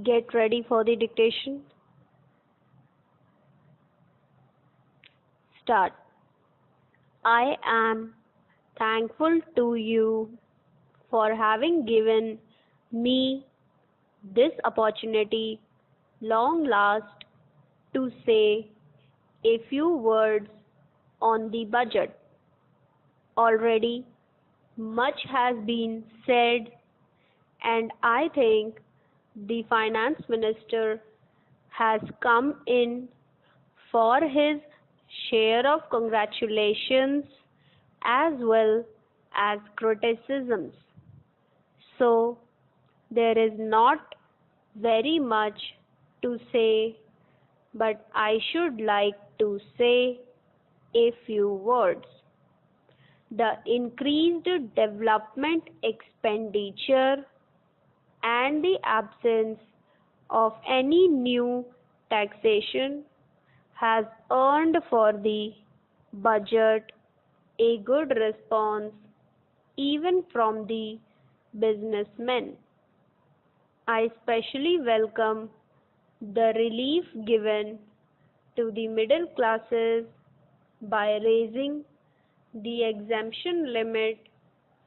Get ready for the dictation. Start. I am thankful to you for having given me this opportunity long last to say a few words on the budget. Already much has been said, and I think the finance minister has come in for his share of congratulations as well as criticisms. So there is not very much to say, but I should like to say a few words. The increased development expenditure and the absence of any new taxation has earned for the budget a good response even from the businessmen. I especially welcome the relief given to the middle classes by raising the exemption limit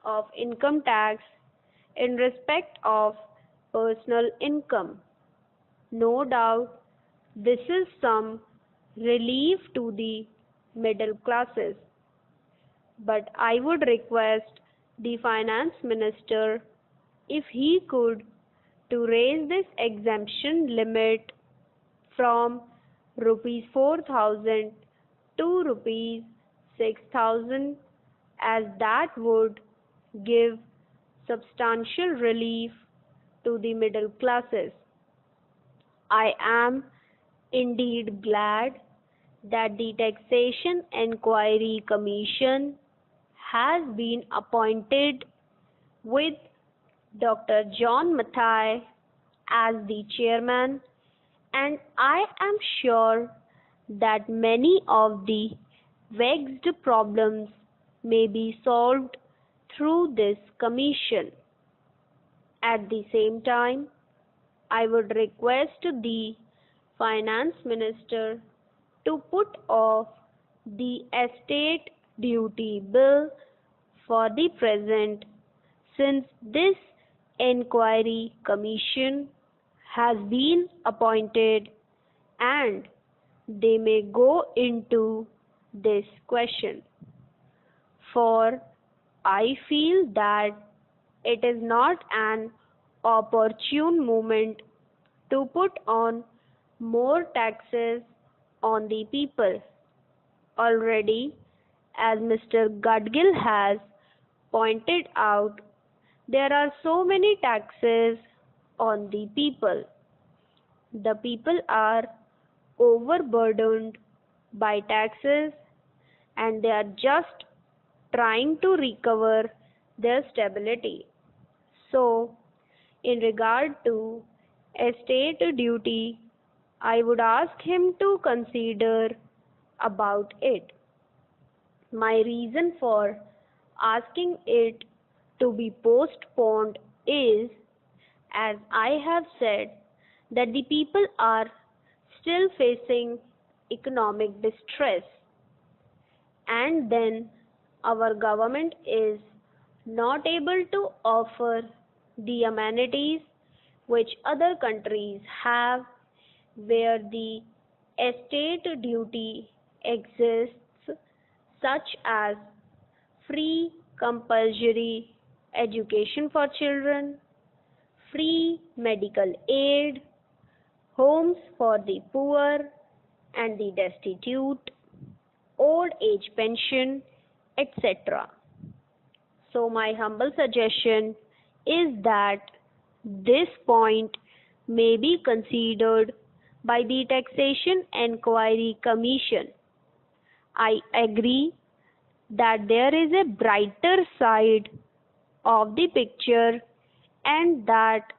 of income tax in respect of personal income. No doubt this is some relief to the middle classes, but I would request the finance minister, if he could, to raise this exemption limit from rupees 4,000 to rupees 6,000, as that would give substantial relief to the middle classes. I am indeed glad that the Taxation Enquiry Commission has been appointed with Dr. John Mathai as the chairman, and I am sure that many of the vexed problems may be solved through this commission. At the same time, I would request the finance minister to put off the estate duty bill for the present, since this enquiry commission has been appointed and they may go into this question. For I feel that it is not an opportune moment to put on more taxes on the people. Already, as Mr. Gadgil has pointed out, there are so many taxes on the people. The people are overburdened by taxes and they are just trying to recover their stability. So, in regard to estate duty, I would ask him to consider about it. My reason for asking it to be postponed is, as I have said, that the people are still facing economic distress, and then our government is not able to offer the amenities which other countries have, where the estate duty exists, such as free compulsory education for children, free medical aid, homes for the poor and the destitute, old age pension, etc. So my humble suggestion is that this point may be considered by the Taxation Enquiry Commission. I agree that there is a brighter side of the picture, and that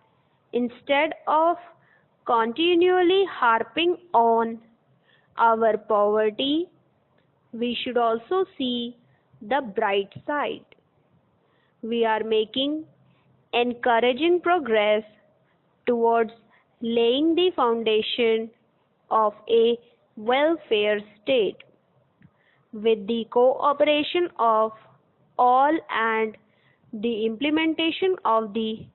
instead of continually harping on our poverty, we should also see the bright side. We are making encouraging progress towards laying the foundation of a welfare state. With the cooperation of all and the implementation of the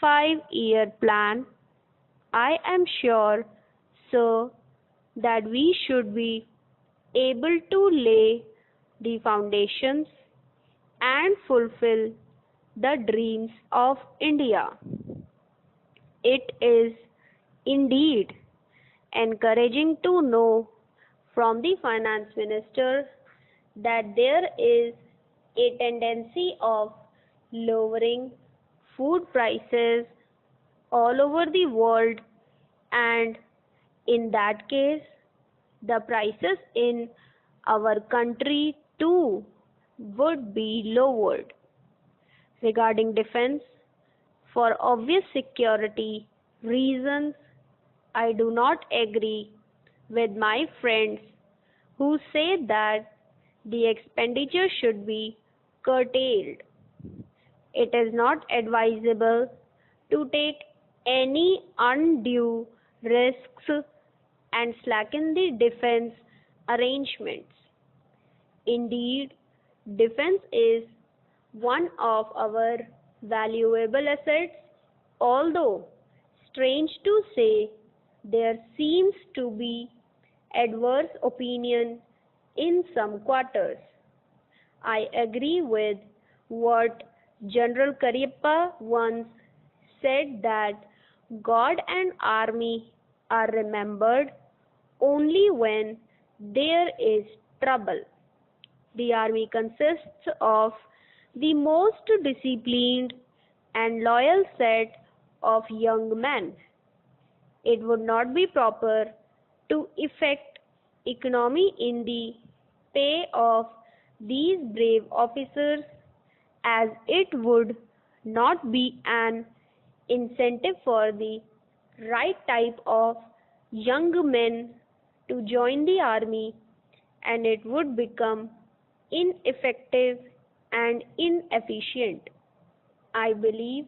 5-year plan, I am sure, sir, that we should be able to lay the foundations and fulfill the dreams of India. It is indeed encouraging to know from the finance minister that there is a tendency of lowering food prices all over the world, and in that case the prices in our country too would be lowered. Regarding defense, for obvious security reasons, I do not agree with my friends who say that the expenditure should be curtailed. It is not advisable to take any undue risks and slacken the defense arrangements. Indeed, defense is one of our valuable assets, although, strange to say, there seems to be adverse opinion in some quarters. I agree with what General Cariappa once said, that God and army are remembered only when there is trouble. The army consists of the most disciplined and loyal set of young men. It would not be proper to effect economy in the pay of these brave officers, as it would not be an incentive for the right type of young men to join the army, and it would become ineffective and inefficient. I believe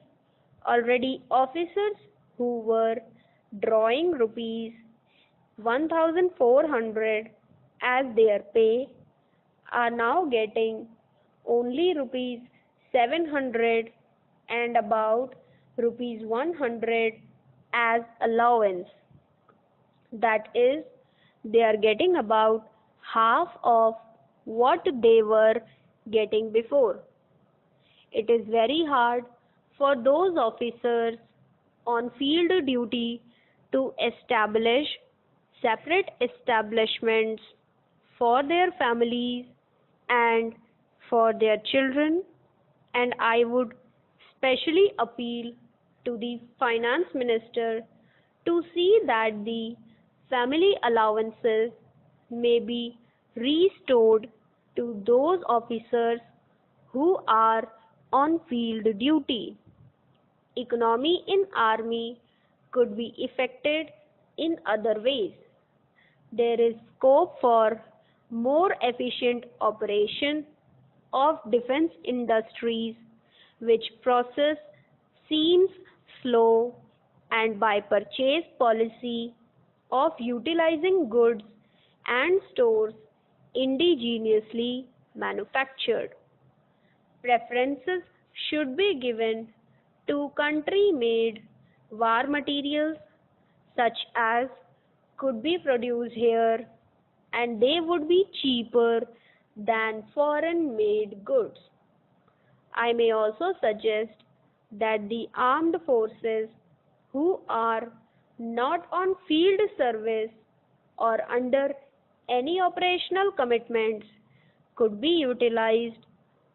already officers who were drawing rupees 1,400 as their pay are now getting only rupees 700 and about rupees 100 as allowance. That is, they are getting about half of what they were getting before. It is very hard for those officers on field duty to establish separate establishments for their families and for their children, and I would specially appeal to the finance minister to see that the family allowances may be restored to those officers who are on field duty. Economy in army could be effected in other ways. There is scope for more efficient operation of defense industries, which process seems slow, and by purchase policy of utilizing goods and stores indigenously manufactured. Preferences should be given to country-made war materials such as could be produced here, and they would be cheaper than foreign-made goods. I may also suggest that the armed forces who are not on field service or under any operational commitments could be utilized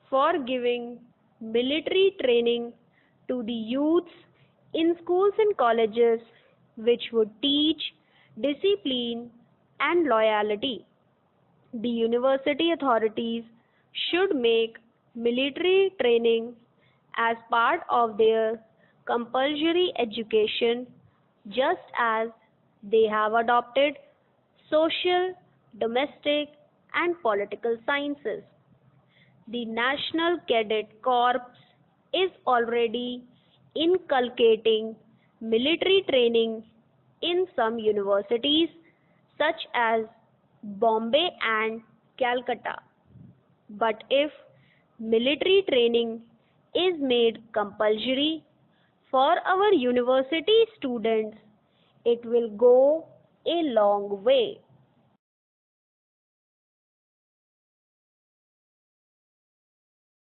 for giving military training to the youths in schools and colleges, which would teach discipline and loyalty. The university authorities should make military training as part of their compulsory education, just as they have adopted social, domestic, and political sciences. The National Cadet Corps is already inculcating military training in some universities such as Bombay and Calcutta. But if military training is made compulsory for our university students, it will go a long way.